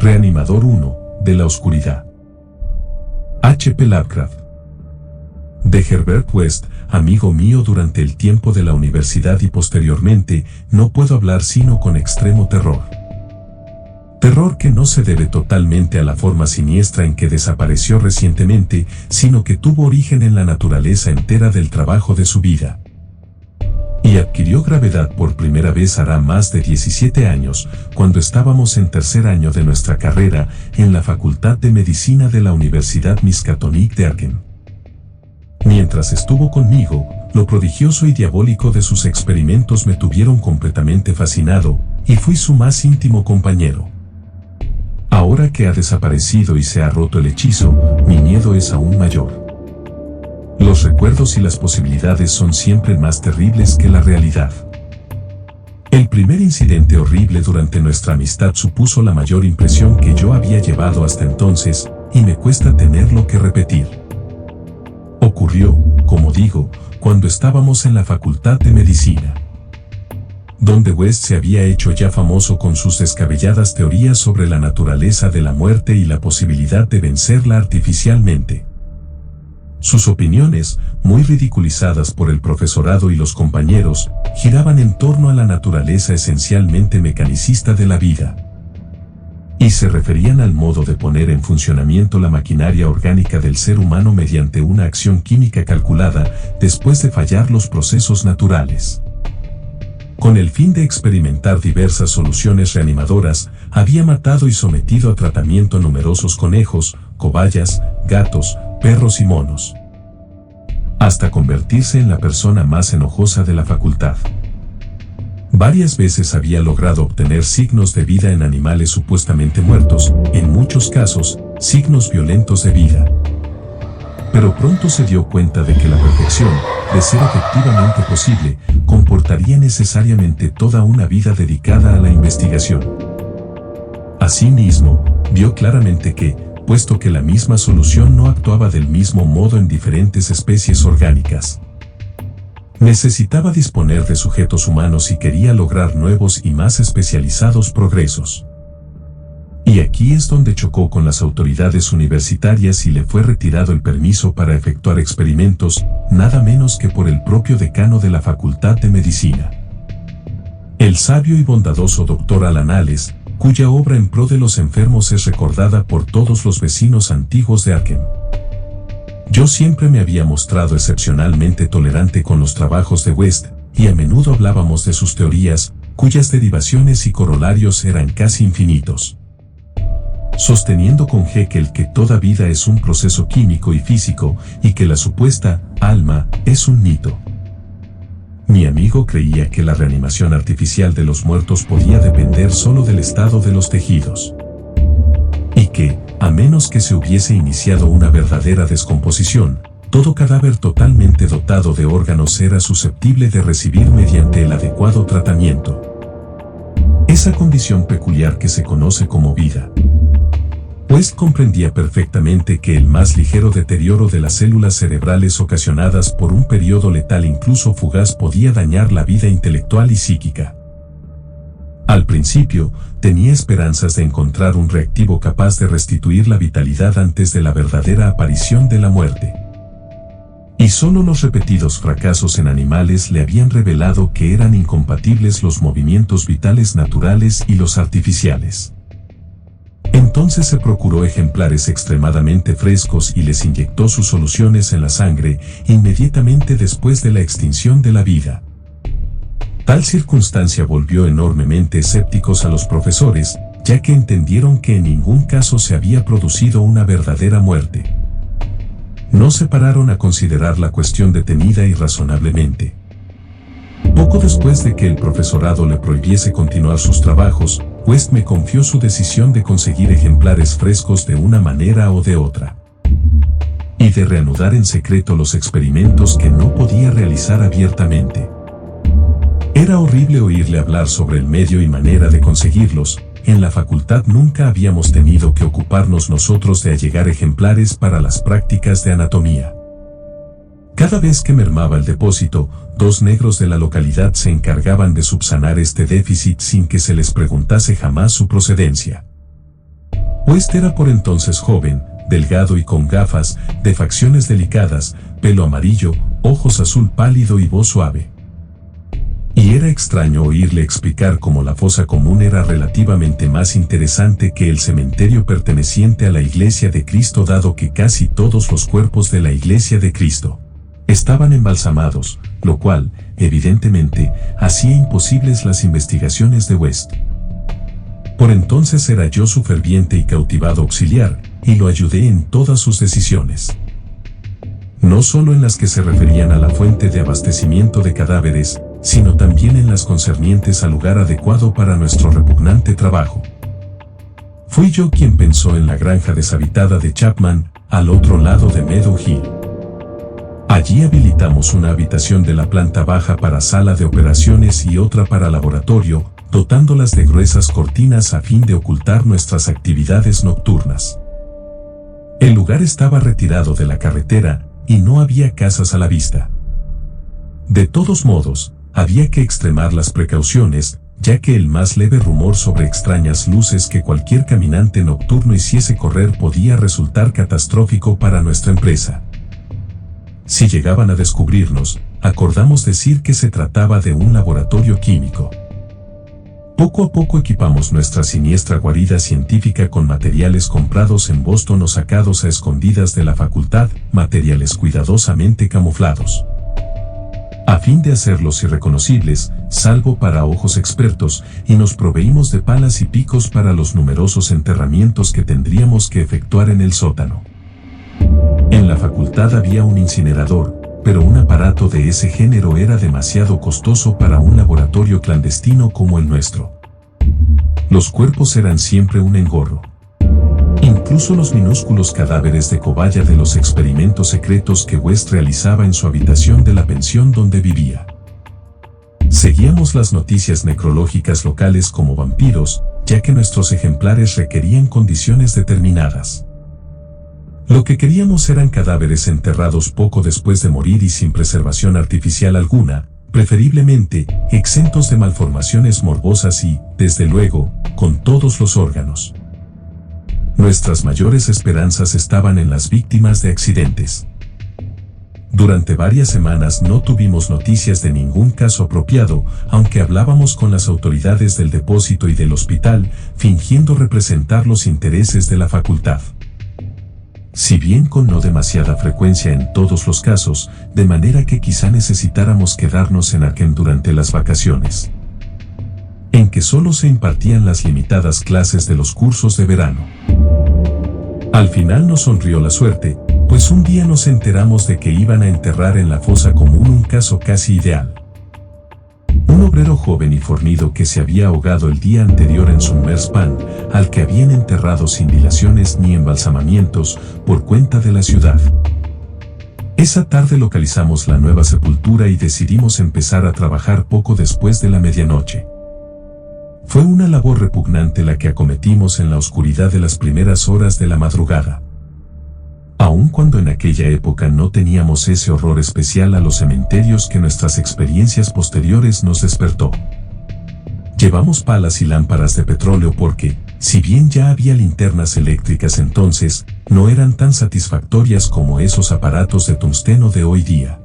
Reanimador 1, de la oscuridad. H.P. Lovecraft. De Herbert West, amigo mío durante el tiempo de la universidad y posteriormente, no puedo hablar sino con extremo terror. Terror que no se debe totalmente a la forma siniestra en que desapareció recientemente, sino que tuvo origen en la naturaleza entera del trabajo de su vida. Y adquirió gravedad por primera vez hará más de 17 años, cuando estábamos en tercer año de nuestra carrera en la Facultad de Medicina de la Universidad Miskatonic de Arkham. Mientras estuvo conmigo, lo prodigioso y diabólico de sus experimentos me tuvieron completamente fascinado, y fui su más íntimo compañero. Ahora que ha desaparecido y se ha roto el hechizo, mi miedo es aún mayor. Los recuerdos y las posibilidades son siempre más terribles que la realidad. El primer incidente horrible durante nuestra amistad supuso la mayor impresión que yo había llevado hasta entonces, y me cuesta tenerlo que repetir. Ocurrió, como digo, cuando estábamos en la Facultad de Medicina, donde West se había hecho ya famoso con sus descabelladas teorías sobre la naturaleza de la muerte y la posibilidad de vencerla artificialmente. Sus opiniones, muy ridiculizadas por el profesorado y los compañeros, giraban en torno a la naturaleza esencialmente mecanicista de la vida. Y se referían al modo de poner en funcionamiento la maquinaria orgánica del ser humano mediante una acción química calculada después de fallar los procesos naturales. Con el fin de experimentar diversas soluciones reanimadoras, había matado y sometido a tratamiento a numerosos conejos, cobayas, gatos, perros y monos, hasta convertirse en la persona más enojosa de la facultad. Varias veces había logrado obtener signos de vida en animales supuestamente muertos, en muchos casos, signos violentos de vida. Pero pronto se dio cuenta de que la perfección, de ser efectivamente posible, comportaría necesariamente toda una vida dedicada a la investigación. Asimismo, vio claramente que, puesto que la misma solución no actuaba del mismo modo en diferentes especies orgánicas, necesitaba disponer de sujetos humanos y quería lograr nuevos y más especializados progresos. Y aquí es donde chocó con las autoridades universitarias y le fue retirado el permiso para efectuar experimentos, nada menos que por el propio decano de la Facultad de Medicina, el sabio y bondadoso Dr. Alan Hales, cuya obra en pro de los enfermos es recordada por todos los vecinos antiguos de Arkham. Yo siempre me había mostrado excepcionalmente tolerante con los trabajos de West, y a menudo hablábamos de sus teorías, cuyas derivaciones y corolarios eran casi infinitos, sosteniendo con Haeckel que toda vida es un proceso químico y físico, y que la supuesta alma es un mito. Mi amigo creía que la reanimación artificial de los muertos podía depender solo del estado de los tejidos, y que, a menos que se hubiese iniciado una verdadera descomposición, todo cadáver totalmente dotado de órganos era susceptible de recibir mediante el adecuado tratamiento esa condición peculiar que se conoce como vida. West comprendía perfectamente que el más ligero deterioro de las células cerebrales ocasionadas por un periodo letal incluso fugaz podía dañar la vida intelectual y psíquica. Al principio, tenía esperanzas de encontrar un reactivo capaz de restituir la vitalidad antes de la verdadera aparición de la muerte. Y solo los repetidos fracasos en animales le habían revelado que eran incompatibles los movimientos vitales naturales y los artificiales. Entonces se procuró ejemplares extremadamente frescos y les inyectó sus soluciones en la sangre inmediatamente después de la extinción de la vida. Tal circunstancia volvió enormemente escépticos a los profesores, ya que entendieron que en ningún caso se había producido una verdadera muerte. No se pararon a considerar la cuestión detenida y razonablemente. Poco después de que el profesorado le prohibiese continuar sus trabajos, West me confió su decisión de conseguir ejemplares frescos de una manera o de otra, y de reanudar en secreto los experimentos que no podía realizar abiertamente. Era horrible oírle hablar sobre el medio y manera de conseguirlos. En la facultad nunca habíamos tenido que ocuparnos nosotros de allegar ejemplares para las prácticas de anatomía. Cada vez que mermaba el depósito, 2 negros de la localidad se encargaban de subsanar este déficit sin que se les preguntase jamás su procedencia. West era por entonces joven, delgado y con gafas, de facciones delicadas, pelo amarillo, ojos azul pálido y voz suave. Y era extraño oírle explicar cómo la fosa común era relativamente más interesante que el cementerio perteneciente a la Iglesia de Cristo, dado que casi todos los cuerpos de la Iglesia de Cristo estaban embalsamados, lo cual, evidentemente, hacía imposibles las investigaciones de West. Por entonces era yo su ferviente y cautivado auxiliar, y lo ayudé en todas sus decisiones. No solo en las que se referían a la fuente de abastecimiento de cadáveres, sino también en las concernientes al lugar adecuado para nuestro repugnante trabajo. Fui yo quien pensó en la granja deshabitada de Chapman, al otro lado de Meadow Hill. Allí habilitamos una habitación de la planta baja para sala de operaciones y otra para laboratorio, dotándolas de gruesas cortinas a fin de ocultar nuestras actividades nocturnas. El lugar estaba retirado de la carretera y no había casas a la vista. De todos modos, había que extremar las precauciones, ya que el más leve rumor sobre extrañas luces que cualquier caminante nocturno hiciese correr podía resultar catastrófico para nuestra empresa. Si llegaban a descubrirnos, acordamos decir que se trataba de un laboratorio químico. Poco a poco equipamos nuestra siniestra guarida científica con materiales comprados en Boston o sacados a escondidas de la facultad, materiales cuidadosamente camuflados, a fin de hacerlos irreconocibles, salvo para ojos expertos, y nos proveímos de palas y picos para los numerosos enterramientos que tendríamos que efectuar en el sótano. En la facultad había un incinerador, pero un aparato de ese género era demasiado costoso para un laboratorio clandestino como el nuestro. Los cuerpos eran siempre un engorro. Incluso los minúsculos cadáveres de cobaya de los experimentos secretos que West realizaba en su habitación de la pensión donde vivía. Seguíamos las noticias necrológicas locales como vampiros, ya que nuestros ejemplares requerían condiciones determinadas. Lo que queríamos eran cadáveres enterrados poco después de morir y sin preservación artificial alguna, preferiblemente exentos de malformaciones morbosas y, desde luego, con todos los órganos. Nuestras mayores esperanzas estaban en las víctimas de accidentes. Durante varias semanas no tuvimos noticias de ningún caso apropiado, aunque hablábamos con las autoridades del depósito y del hospital, fingiendo representar los intereses de la facultad. Si bien con no demasiada frecuencia en todos los casos, de manera que quizá necesitáramos quedarnos en Arkham durante las vacaciones, en que solo se impartían las limitadas clases de los cursos de verano. Al final nos sonrió la suerte, pues un día nos enteramos de que iban a enterrar en la fosa común un caso casi ideal. Un obrero joven y fornido que se había ahogado el día anterior en Summerspan, al que habían enterrado sin dilaciones ni embalsamamientos, por cuenta de la ciudad. Esa tarde localizamos la nueva sepultura y decidimos empezar a trabajar poco después de la medianoche. Fue una labor repugnante la que acometimos en la oscuridad de las primeras horas de la madrugada. Aun cuando en aquella época no teníamos ese horror especial a los cementerios que nuestras experiencias posteriores nos despertó. Llevamos palas y lámparas de petróleo porque, si bien ya había linternas eléctricas entonces, no eran tan satisfactorias como esos aparatos de tungsteno de hoy día.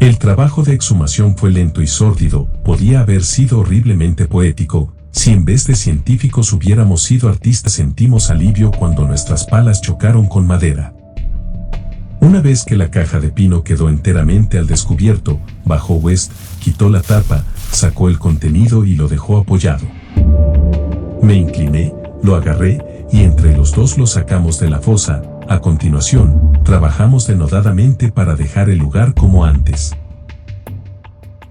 El trabajo de exhumación fue lento y sórdido, podía haber sido horriblemente poético. Si en vez de científicos hubiéramos sido artistas, sentimos alivio cuando nuestras palas chocaron con madera. Una vez que la caja de pino quedó enteramente al descubierto, bajó West, quitó la tapa, sacó el contenido y lo dejó apoyado. Me incliné, lo agarré, y entre los dos lo sacamos de la fosa. A continuación, trabajamos denodadamente para dejar el lugar como antes.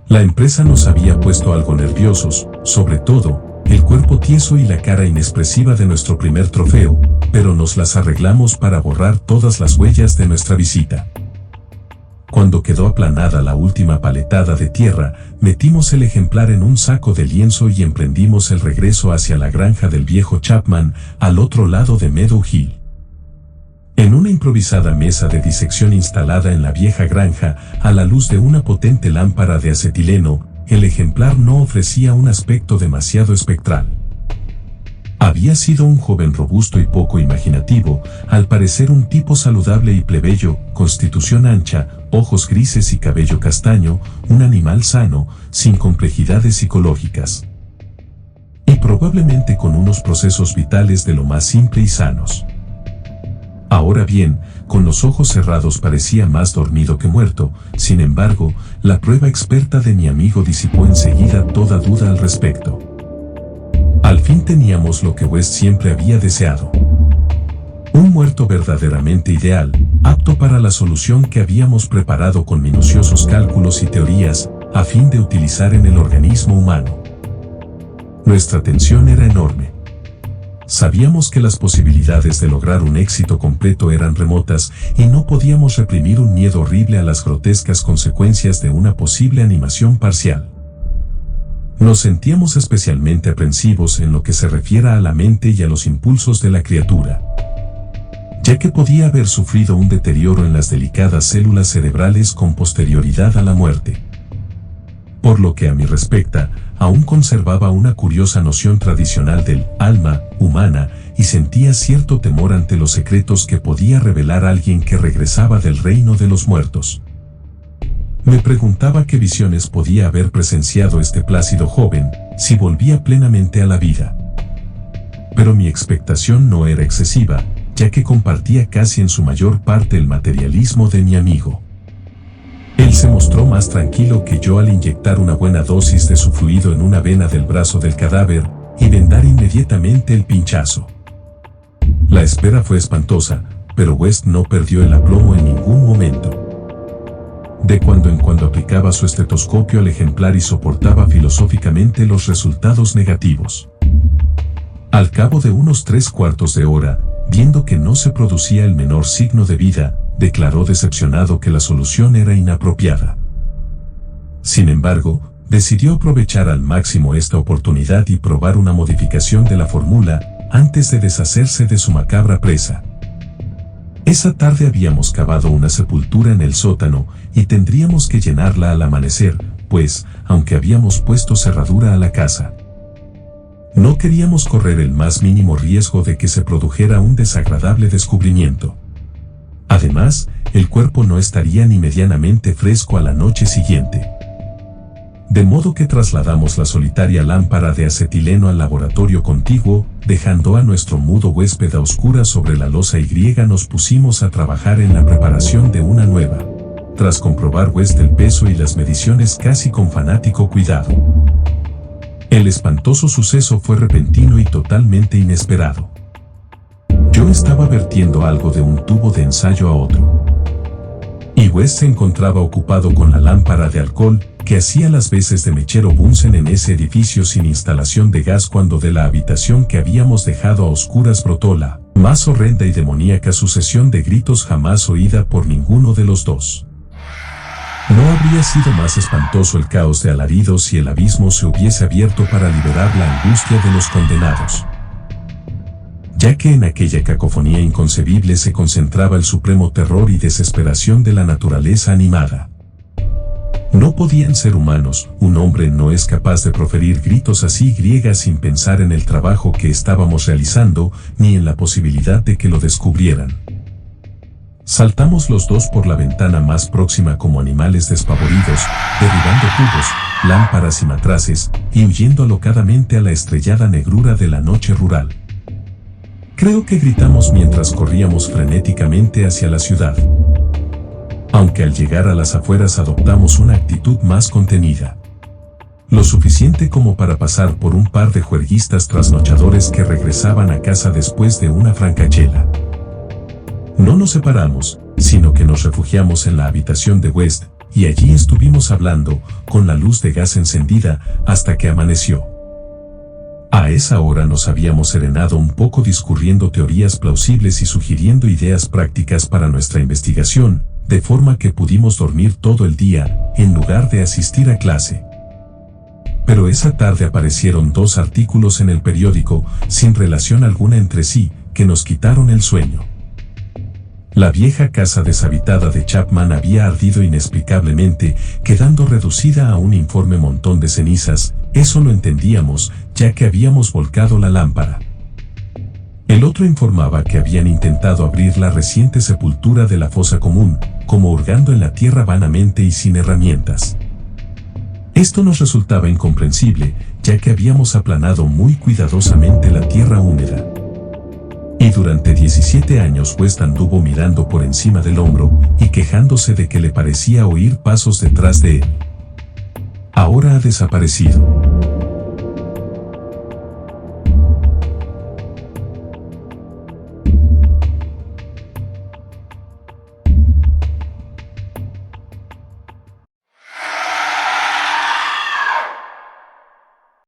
La empresa nos había puesto algo nerviosos, sobre todo, el cuerpo tieso y la cara inexpresiva de nuestro primer trofeo, pero nos las arreglamos para borrar todas las huellas de nuestra visita. Cuando quedó aplanada la última paletada de tierra, metimos el ejemplar en un saco de lienzo y emprendimos el regreso hacia la granja del viejo Chapman, al otro lado de Meadow Hill. En una improvisada mesa de disección instalada en la vieja granja, a la luz de una potente lámpara de acetileno, el ejemplar no ofrecía un aspecto demasiado espectral. Había sido un joven robusto y poco imaginativo, al parecer un tipo saludable y plebeyo, constitución ancha, ojos grises y cabello castaño, un animal sano, sin complejidades psicológicas. Y probablemente con unos procesos vitales de lo más simple y sanos. Ahora bien, con los ojos cerrados parecía más dormido que muerto, sin embargo, la prueba experta de mi amigo disipó enseguida toda duda al respecto. Al fin teníamos lo que West siempre había deseado. Un muerto verdaderamente ideal, apto para la solución que habíamos preparado con minuciosos cálculos y teorías, a fin de utilizar en el organismo humano. Nuestra tensión era enorme. Sabíamos que las posibilidades de lograr un éxito completo eran remotas y no podíamos reprimir un miedo horrible a las grotescas consecuencias de una posible animación parcial. Nos sentíamos especialmente aprensivos en lo que se refiera a la mente y a los impulsos de la criatura, ya que podía haber sufrido un deterioro en las delicadas células cerebrales con posterioridad a la muerte. Por lo que a mí respecta, aún conservaba una curiosa noción tradicional del alma humana y sentía cierto temor ante los secretos que podía revelar alguien que regresaba del reino de los muertos. Me preguntaba qué visiones podía haber presenciado este plácido joven, si volvía plenamente a la vida. Pero mi expectación no era excesiva, ya que compartía casi en su mayor parte el materialismo de mi amigo. Él se mostró más tranquilo que yo al inyectar una buena dosis de su fluido en una vena del brazo del cadáver y vendar inmediatamente el pinchazo. La espera fue espantosa, pero West no perdió el aplomo en ningún momento. De cuando en cuando aplicaba su estetoscopio al ejemplar y soportaba filosóficamente los resultados negativos. Al cabo de unos 3/4 de hora, viendo que no se producía el menor signo de vida, declaró decepcionado que la solución era inapropiada. Sin embargo, decidió aprovechar al máximo esta oportunidad y probar una modificación de la fórmula antes de deshacerse de su macabra presa. Esa tarde habíamos cavado una sepultura en el sótano y tendríamos que llenarla al amanecer, pues, aunque habíamos puesto cerradura a la casa, no queríamos correr el más mínimo riesgo de que se produjera un desagradable descubrimiento. Además, el cuerpo no estaría ni medianamente fresco a la noche siguiente. De modo que trasladamos la solitaria lámpara de acetileno al laboratorio contiguo, dejando a nuestro mudo huésped a oscuras sobre la losa y nos pusimos a trabajar en la preparación de una nueva. Tras comprobar West el peso y las mediciones casi con fanático cuidado. El espantoso suceso fue repentino y totalmente inesperado. Yo estaba vertiendo algo de un tubo de ensayo a otro. Y West se encontraba ocupado con la lámpara de alcohol, que hacía las veces de mechero Bunsen en ese edificio sin instalación de gas cuando de la habitación que habíamos dejado a oscuras brotó la más horrenda y demoníaca sucesión de gritos jamás oída por ninguno de los dos. No habría sido más espantoso el caos de alaridos si el abismo se hubiese abierto para liberar la angustia de los condenados, ya que en aquella cacofonía inconcebible se concentraba el supremo terror y desesperación de la naturaleza animada. No podían ser humanos, un hombre no es capaz de proferir gritos así sin pensar en el trabajo que estábamos realizando, ni en la posibilidad de que lo descubrieran. Saltamos los dos por la ventana más próxima como animales despavoridos, derribando tubos, lámparas y matraces, y huyendo alocadamente a la estrellada negrura de la noche rural. Creo que gritamos mientras corríamos frenéticamente hacia la ciudad. Aunque al llegar a las afueras adoptamos una actitud más contenida. Lo suficiente como para pasar por un par de juerguistas trasnochadores que regresaban a casa después de una francachela. No nos separamos, sino que nos refugiamos en la habitación de West, y allí estuvimos hablando, con la luz de gas encendida, hasta que amaneció. A esa hora nos habíamos serenado un poco discurriendo teorías plausibles y sugiriendo ideas prácticas para nuestra investigación, de forma que pudimos dormir todo el día, en lugar de asistir a clase. Pero esa tarde aparecieron 2 artículos en el periódico, sin relación alguna entre sí, que nos quitaron el sueño. La vieja casa deshabitada de Chapman había ardido inexplicablemente, quedando reducida a un informe montón de cenizas. Eso lo entendíamos, ya que habíamos volcado la lámpara. El otro informaba que habían intentado abrir la reciente sepultura de la fosa común, como hurgando en la tierra vanamente y sin herramientas. Esto nos resultaba incomprensible, ya que habíamos aplanado muy cuidadosamente la tierra húmeda. Y durante 17 años West anduvo mirando por encima del hombro y quejándose de que le parecía oír pasos detrás de él. Ahora ha desaparecido.